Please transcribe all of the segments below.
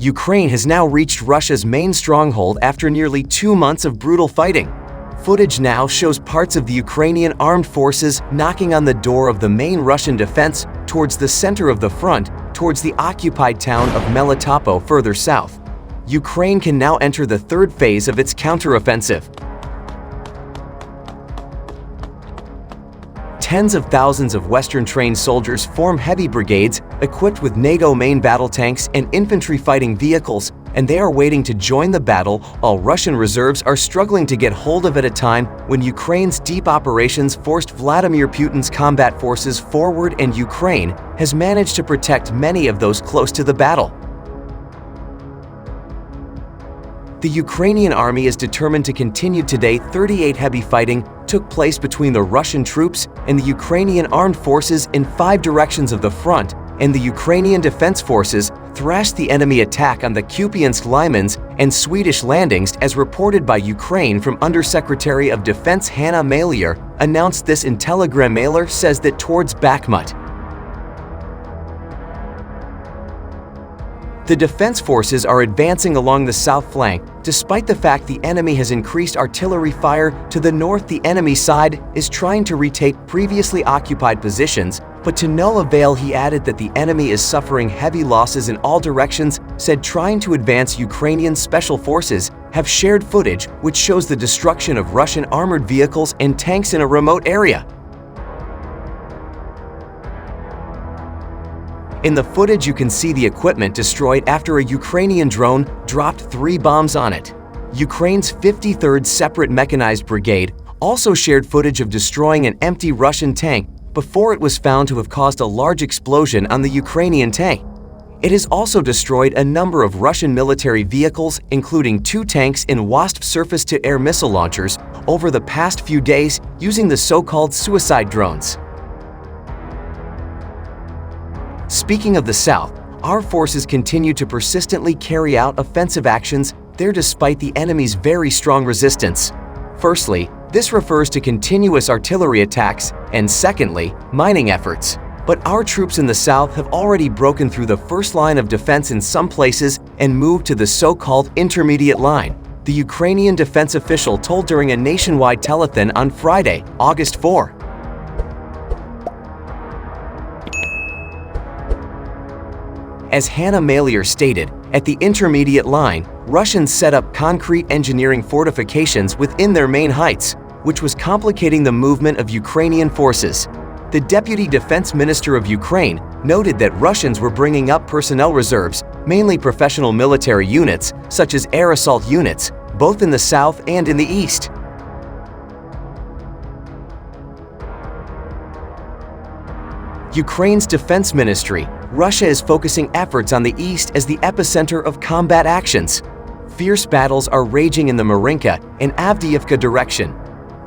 Ukraine has now reached Russia's main stronghold after nearly 2 months of brutal fighting. Footage now shows parts of the Ukrainian armed forces knocking on the door of the main Russian defense towards the center of the front, towards the occupied town of Melitopol further south. Ukraine can now enter the third phase of its counteroffensive. Tens of thousands of Western-trained soldiers form heavy brigades equipped with NATO main battle tanks and infantry fighting vehicles, and they are waiting to join the battle while Russian reserves are struggling to get hold of at a time when Ukraine's deep operations forced Vladimir Putin's combat forces forward and Ukraine has managed to protect many of those close to the battle. The Ukrainian army is determined to continue today. 38 heavy fighting took place between the Russian troops and the Ukrainian armed forces in 5 directions of the front, and the Ukrainian defense forces thrashed the enemy attack on the Kupiansk linemans and Swedish landings, as reported by Ukraine from Undersecretary of Defense Hanna Maliar, announced this in Telegram. Mailer says that towards Bakhmut, the defense forces are advancing along the south flank. Despite the fact the enemy has increased artillery fire to the north, the enemy side is trying to retake previously occupied positions, but to no avail. He added that the enemy is suffering heavy losses in all directions, said trying to advance. Ukrainian special forces have shared footage which shows the destruction of Russian armored vehicles and tanks in a remote area. In the footage, you can see the equipment destroyed after a Ukrainian drone dropped 3 bombs on it. Ukraine's 53rd Separate Mechanized Brigade also shared footage of destroying an empty Russian tank before it was found to have caused a large explosion on the Ukrainian tank. It has also destroyed a number of Russian military vehicles, including 2 tanks and WASP surface-to-air missile launchers, over the past few days using the so-called suicide drones. Speaking of the south, our forces continue to persistently carry out offensive actions there despite the enemy's very strong resistance. Firstly, this refers to continuous artillery attacks, and secondly, mining efforts. But our troops in the south have already broken through the first line of defense in some places and moved to the so-called intermediate line, the Ukrainian defense official told during a nationwide telethon on Friday, August 4. As Hanna Maliar stated, at the intermediate line, Russians set up concrete engineering fortifications within their main heights, which was complicating the movement of Ukrainian forces. The Deputy Defense Minister of Ukraine noted that Russians were bringing up personnel reserves, mainly professional military units, such as air assault units, both in the south and in the east. Ukraine's defense ministry, Russia is focusing efforts on the east as the epicenter of combat actions. Fierce battles are raging in the Marinka and Avdiivka direction.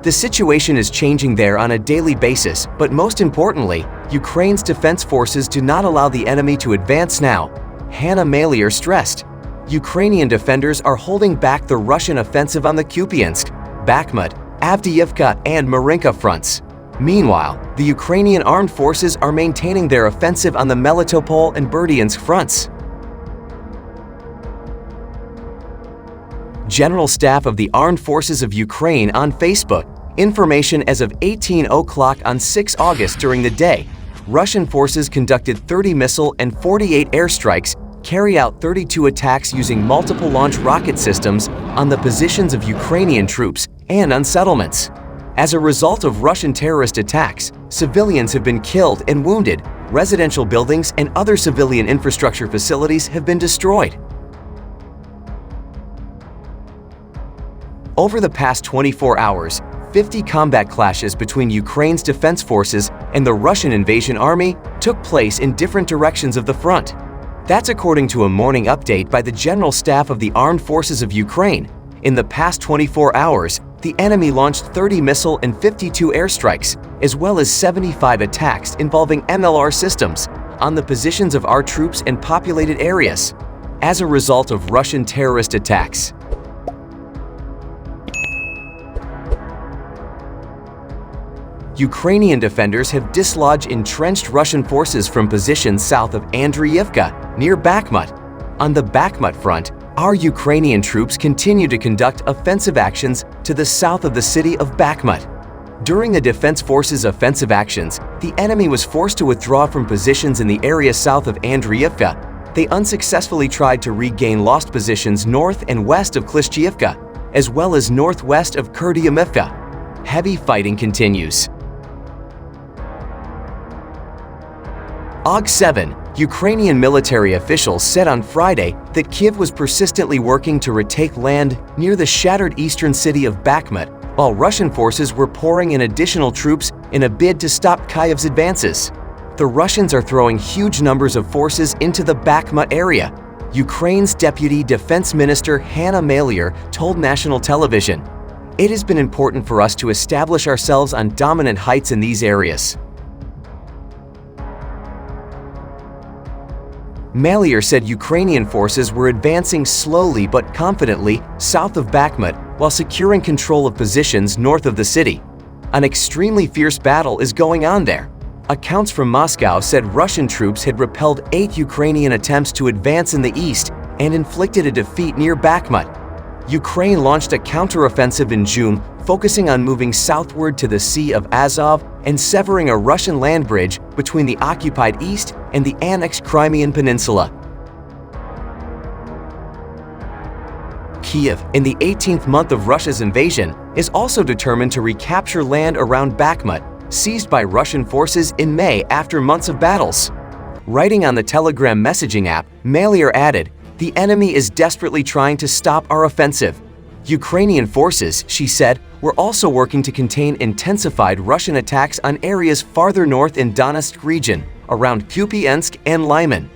The situation is changing there on a daily basis, but most importantly, Ukraine's defense forces do not allow the enemy to advance now, Hanna Maliar stressed. Ukrainian defenders are holding back the Russian offensive on the Kupiansk, Bakhmut, Avdiivka, and Marinka fronts. Meanwhile, the Ukrainian armed forces are maintaining their offensive on the Melitopol and Berdyansk fronts. General Staff of the Armed Forces of Ukraine on Facebook. Information as of 18 o'clock on 6 August. During the day, Russian forces conducted 30 missile and 48 airstrikes, carry out 32 attacks using multiple launch rocket systems on the positions of Ukrainian troops and on settlements. As a result of Russian terrorist attacks, civilians have been killed and wounded, residential buildings and other civilian infrastructure facilities have been destroyed. Over the past 24 hours, 50 combat clashes between Ukraine's defense forces and the Russian invasion army took place in different directions of the front. That's according to a morning update by the General Staff of the Armed Forces of Ukraine. In the past 24 hours, the enemy launched 30 missile and 52 airstrikes, as well as 75 attacks involving MLR systems, on the positions of our troops in populated areas, as a result of Russian terrorist attacks. Ukrainian defenders have dislodged entrenched Russian forces from positions south of Andriivka, near Bakhmut. On the Bakhmut front, our Ukrainian troops continue to conduct offensive actions to the south of the city of Bakhmut. During the Defense Forces' offensive actions, the enemy was forced to withdraw from positions in the area south of Andriivka. They unsuccessfully tried to regain lost positions north and west of Klishchiivka, as well as northwest of Kurdyumivka. Heavy fighting continues. Aug 7, Ukrainian military officials said on Friday that Kyiv was persistently working to retake land near the shattered eastern city of Bakhmut, while Russian forces were pouring in additional troops in a bid to stop Kyiv's advances. The Russians are throwing huge numbers of forces into the Bakhmut area. Ukraine's Deputy Defense Minister Hanna Maliar told national television, "It has been important for us to establish ourselves on dominant heights in these areas." Maliar said Ukrainian forces were advancing slowly but confidently south of Bakhmut while securing control of positions north of the city. An extremely fierce battle is going on there. Accounts from Moscow said Russian troops had repelled 8 Ukrainian attempts to advance in the east and inflicted a defeat near Bakhmut. Ukraine launched a counteroffensive in June, focusing on moving southward to the Sea of Azov and severing a Russian land bridge between the occupied east and the annexed Crimean Peninsula. Kyiv, in the 18th month of Russia's invasion, is also determined to recapture land around Bakhmut, seized by Russian forces in May after months of battles. Writing on the Telegram messaging app, Maliar added, "The enemy is desperately trying to stop our offensive." Ukrainian forces, she said, were also working to contain intensified Russian attacks on areas farther north in Donetsk region, around Kupiansk and Lyman.